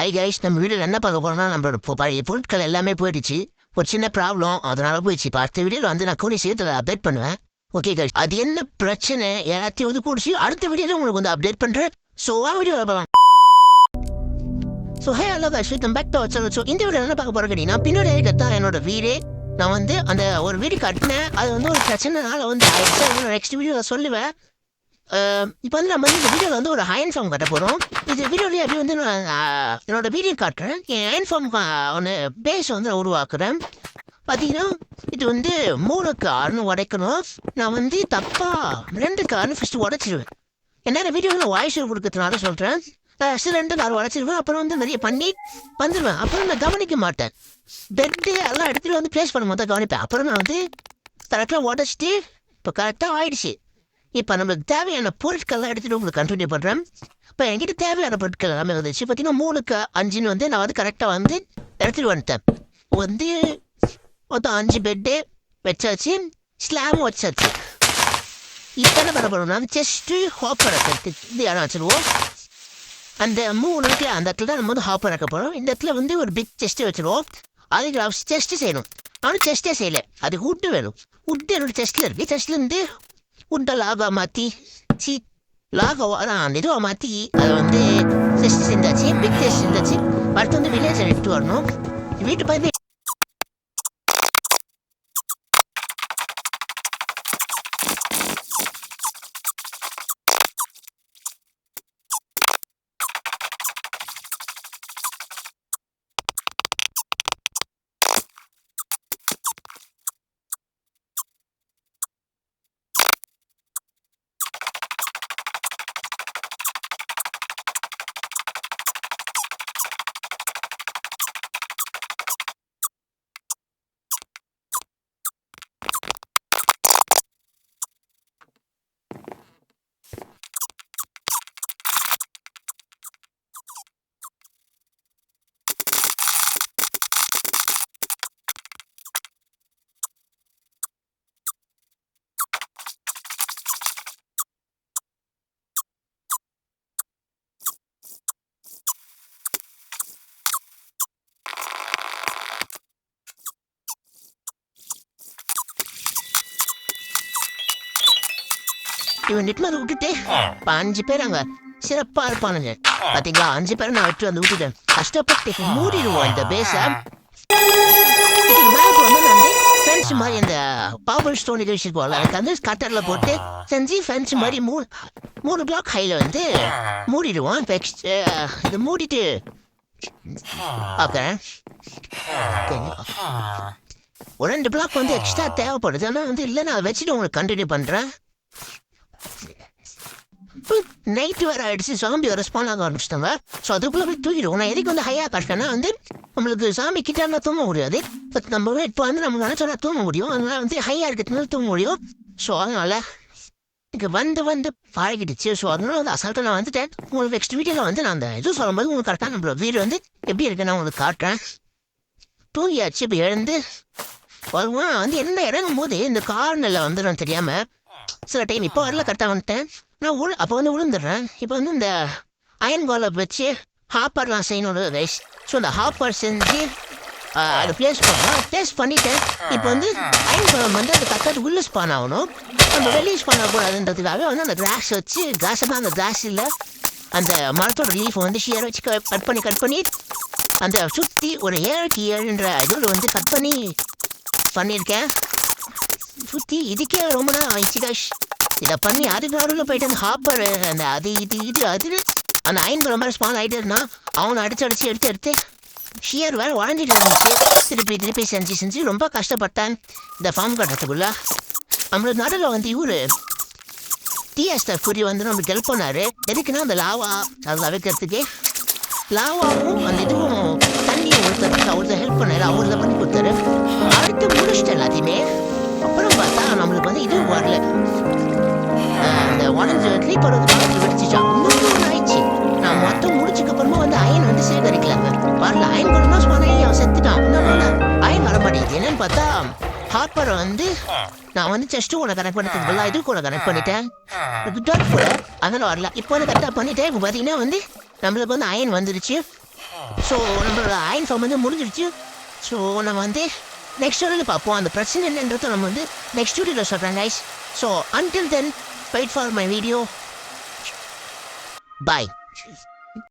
Hi guys, நம்ம வீடியோவில் என்ன பார்க்க போறோம்னா நம்மளோட பழைய பொருட்கள் எல்லாமே போயிடுச்சு. ஒரு சின்ன ப்ராப்ளம், அதனால போயிடுச்சு. இப்போ அடுத்த வீடியோவில் வந்து நான் கூடிய சீக்கிரத்தில் அப்டேட் பண்ணுவேன். ஓகே கைஸ், அது என்ன பிரச்சனை எல்லாத்தையும் வந்து கூடிச்சு அடுத்த வீடியோவில் உங்களுக்கு வந்து அப்டேட் பண்ணுறேன். ஸோ வீடியோ பார்க்கலாம். So hey hello guys, welcome back to our channel. So இந்த வீடியோ என்ன பார்க்க போகிறோம் கேட்டீங்கன்னா, பின்னாடி இருக்கிறதான் என்னோட வீடே. நான் வந்து அந்த ஒரு வீடு கட்டினேன், அது வந்து ஒரு பிரச்சனைனால வந்து நெக்ஸ்ட் வீடியோவில் சொல்லுவேன். இப்போ வந்து நம்ம வந்து இந்த வீடியோவில் வந்து ஒரு அயன் ஃபார்ம் கட்ட போகிறோம். இது வீடியோலேயே அப்படியே வந்து நான் என்னோட வீடியோ காட்டுறேன். என் அயன் ஃபார்ம் ஒன்று பேஸ் வந்து நான் உருவாக்குறேன். பார்த்தீங்கன்னா இது வந்து 3 கார்னு உடைக்கணும். நான் வந்து தப்பாக 2 கார்னு ஃபஸ்ட்டு உடைச்சிடுவேன். என்ன வீடியோவில் நான் வாய்ஸ் கொடுக்கறதுனால சொல்கிறேன். ஃபஸ்ட்டு 2 கார் உடைச்சிடுவேன், அப்புறம் வந்து நிறைய பண்ணி வந்துடுவேன். அப்புறம் நான் கவனிக்க மாட்டேன். பெட்டு எல்லாம் எடுத்துகிட்டு வந்து ப்ளேஸ் பண்ணும் போது கவனிப்பேன். அப்புறம் நான் வந்து கரெக்டாக உடச்சிட்டு இப்போ கரெக்டாக ஆயிடுச்சு. இப்போ நம்மளுக்கு தேவையான பொருட்கள்லாம் எடுத்துகிட்டு உங்களுக்கு கண்டினியூ பண்ணுறேன். இப்போ என்கிட்ட தேவையான பொருட்கள் எல்லாமே வந்துச்சு. பார்த்தீங்கன்னா 3க்கு 5ன்னு வந்து நான் வந்து கரெக்டாக வந்து எடுத்துகிட்டு வந்துட்டேன். வந்து மொத்தம் 5 பெட்டு வச்சாச்சு, ஸ்லாமும் வச்சாச்சு. இப்போ என்ன பண்ண போகிறோம்னா செஸ்ட்டு ஹாப்பர் இது யாரும் வச்சுருவோம். அந்த 3 அந்த இடத்துல தான் நம்ம வந்து ஹாப்பர் வைக்க போகிறோம். இந்த இடத்துல வந்து ஒரு பிக் செஸ்ட்டு வச்சுருவோம். அதுக்கு செஸ்ட்டு செய்யணும். நானும் செஸ்ட்டே செய்யலை, அது உட்டு வேணும். உட்டு என்னோட செஸ்ட்டில் இருக்குது. செஸ்ட்லேருந்து உண்டை லாகா மாற்றி இதுவாக மாற்றி அதை வந்து டெஸ்ட் செஞ்சாச்சு, பிக் டெஸ்ட் செஞ்சாச்சு. அடுத்து வந்து வில்லேஜ் எடுத்து வரணும். வீட்டு பார்த்து இவன் நெட்மாரி விட்டுட்டு இப்போ 5 பேர் அங்கே சிறப்பாக இருப்பானுங்க. பார்த்தீங்களா, 5 பேரை நான் விட்டு வந்து விட்டுட்டேன். கஷ்டப்பட்டு மூடிடுவோம் இந்த பேஸை. மேலே வந்து நான் வந்து ஃபென்ஸ் மாதிரி அந்த பவர் ஸ்டோன் இது வச்சுருப்போம்ல, அதுக்கு வந்து கட்டரில் போட்டு செஞ்சு ஃபென்ஸ் மாதிரி 3 பிளாக் ஹையில் வந்து மூடிடுவோம். இப்போ இதை மூடிட்டு பார்க்குறேன். ஒரு 2 பிளாக் வந்து எக்ஸ்ட்ரா தேவைப்படுது. ஆனால் வந்து இல்லை, நான் வச்சுட்டு உங்களுக்கு கண்டினியூ பண்ணுறேன். நைட்டு வேறு ஆகிடுச்சு, சாமி வேறு ஸ்பான் ஆக ஆரம்பிச்சிட்டாங்க. ஸோ அதுக்குள்ளே போய் தூக்கிடுவோம். நான் எதுக்கு வந்து ஹையாக கஷ்டம்னா வந்து நம்மளுக்கு சாமி கிட்ட தூங்க முடியாது. பட் நம்ம இப்போ வந்து நம்ம நினச்சோன்னா தூங்க முடியும். அதனால வந்து ஹையாக இருக்கிறதுனால தூங்க முடியும். ஸோ அதனால் இங்கே வந்து பழகிடுச்சு. ஸோ அதனால வந்து அசால்ட்டாக நான் வந்துட்டேன். உங்களுக்கு நெக்ஸ்ட் வீடியோவில் வந்து நான் அந்த இது சொல்லும்போது உங்களுக்கு கரெக்டாக நம்மளோட வீடு வந்து எப்படி இருக்குன்னு நான் உங்களுக்கு காட்டுறேன். தூங்கியாச்சு. இப்போ எழுந்து வருவான் வந்து என்ன இறங்கும் போது இந்த கார்னில் வந்து நான் தெரியாமல் சில டைம் இப்போ வரல, கரெக்டாக வந்துட்டேன். நான் அப்போ வந்து விழுந்துடுறேன். இப்போ வந்து இந்த அயன் கோலை வச்சு ஹாப்பர்லாம் செய்யணும் ரைஸ். ஸோ அந்த ஹாப்பர் செஞ்சு அதை ப்ளேஸ் பண்ணிட்டேன். இப்போ வந்து அயன் கோலம் வந்து அந்த கரெக்டாக உள்ளே ஸ்பான் ஆகணும். நம்ம வெளியே ஸ்பான் ஆகக்கூடாதுன்றதுக்காக வந்து அந்த கிளாஸ் வச்சு கிளாஸை அந்த கிளாஸில் அந்த மரத்தோட லீஃபை வந்து ஷியர் வச்சு கட் பண்ணி அந்த சுற்றி ஒரு 7க்கு 7ன்ற இதில் வந்து கட் பண்ணியிருக்கேன். சுற்றி இதுக்கே ரொம்ப நாள் ஆயிடுச்சு காஷ். இதை பண்ணி அதுக்கு நடுவில் போயிட்டு அந்த ஹாப்பர் அந்த அது அந்த அயன் ரொம்ப ஸ்பான் ஆகிட்டு இருந்தான். அவனை அடிச்சு எடுத்து ஷியர் வேறு உடஞ்சிட்டு இருந்துச்சு. திருப்பி செஞ்சு ரொம்ப கஷ்டப்பட்டேன் இந்த ஃபார்ம் கட்டுறதுக்குள்ள. நம்மளோட நடுவில் வந்து இவர் டிஎஸ்டர் குறி வந்து நம்மளுக்கு ஹெல்ப் பண்ணார். எதுக்குன்னா அந்த லாவா அதில் வைக்கிறதுக்கு லாவாவும் அந்த இதுவும் தண்ணியும் ஊற்றுறதுக்கு அவர்தான் ஹெல்ப் பண்ணார். அவர் தான் பண்ணி கொடுத்தாரு. அடுத்து முடிச்சிட்டு எல்லாத்தையுமே. அப்புறம் பார்த்தா நம்மளுக்கு வந்து இது வரல, அந்த உடஞ்சி கிளீப்பர் வந்து வெடிச்சிச்சா. இன்னும் ஆயிடுச்சு. நான் மொத்தம் முடிச்சுக்கப்புறமா வந்து அயன் வந்து சேகரிக்கலாங்க. வரல, அயன் பண்ணா சொன்னே அவன் செத்துட்டான். இன்னும் அயன் வர மாட்டேங்குது. என்னன்னு பார்த்தா ஹாப்பரை வந்து நான் வந்து செஸ்ட்டு கூட கனெக்ட் பண்ணிட்டு இது கூட கனெக்ட் பண்ணிட்டேன். போல அதனால வரல. இப்போ வந்து கரெக்டாக பண்ணிட்டேன். இப்போ பார்த்தீங்கன்னா வந்து நம்மளுக்கு வந்து அயன் வந்துருச்சு. ஸோ நம்மளோட அயன் ஃபார்ம் வந்து முடிஞ்சிடுச்சு. ஸோ நம்ம வந்து நெக்ஸ்ட் வீடியோவில் பார்ப்போம். அந்த பிரச்சனை என்னன்றதை நம்ம வந்து நெக்ஸ்ட் வீடியோவில் சொல்கிறேன் guys. So until then wait for my video. Bye.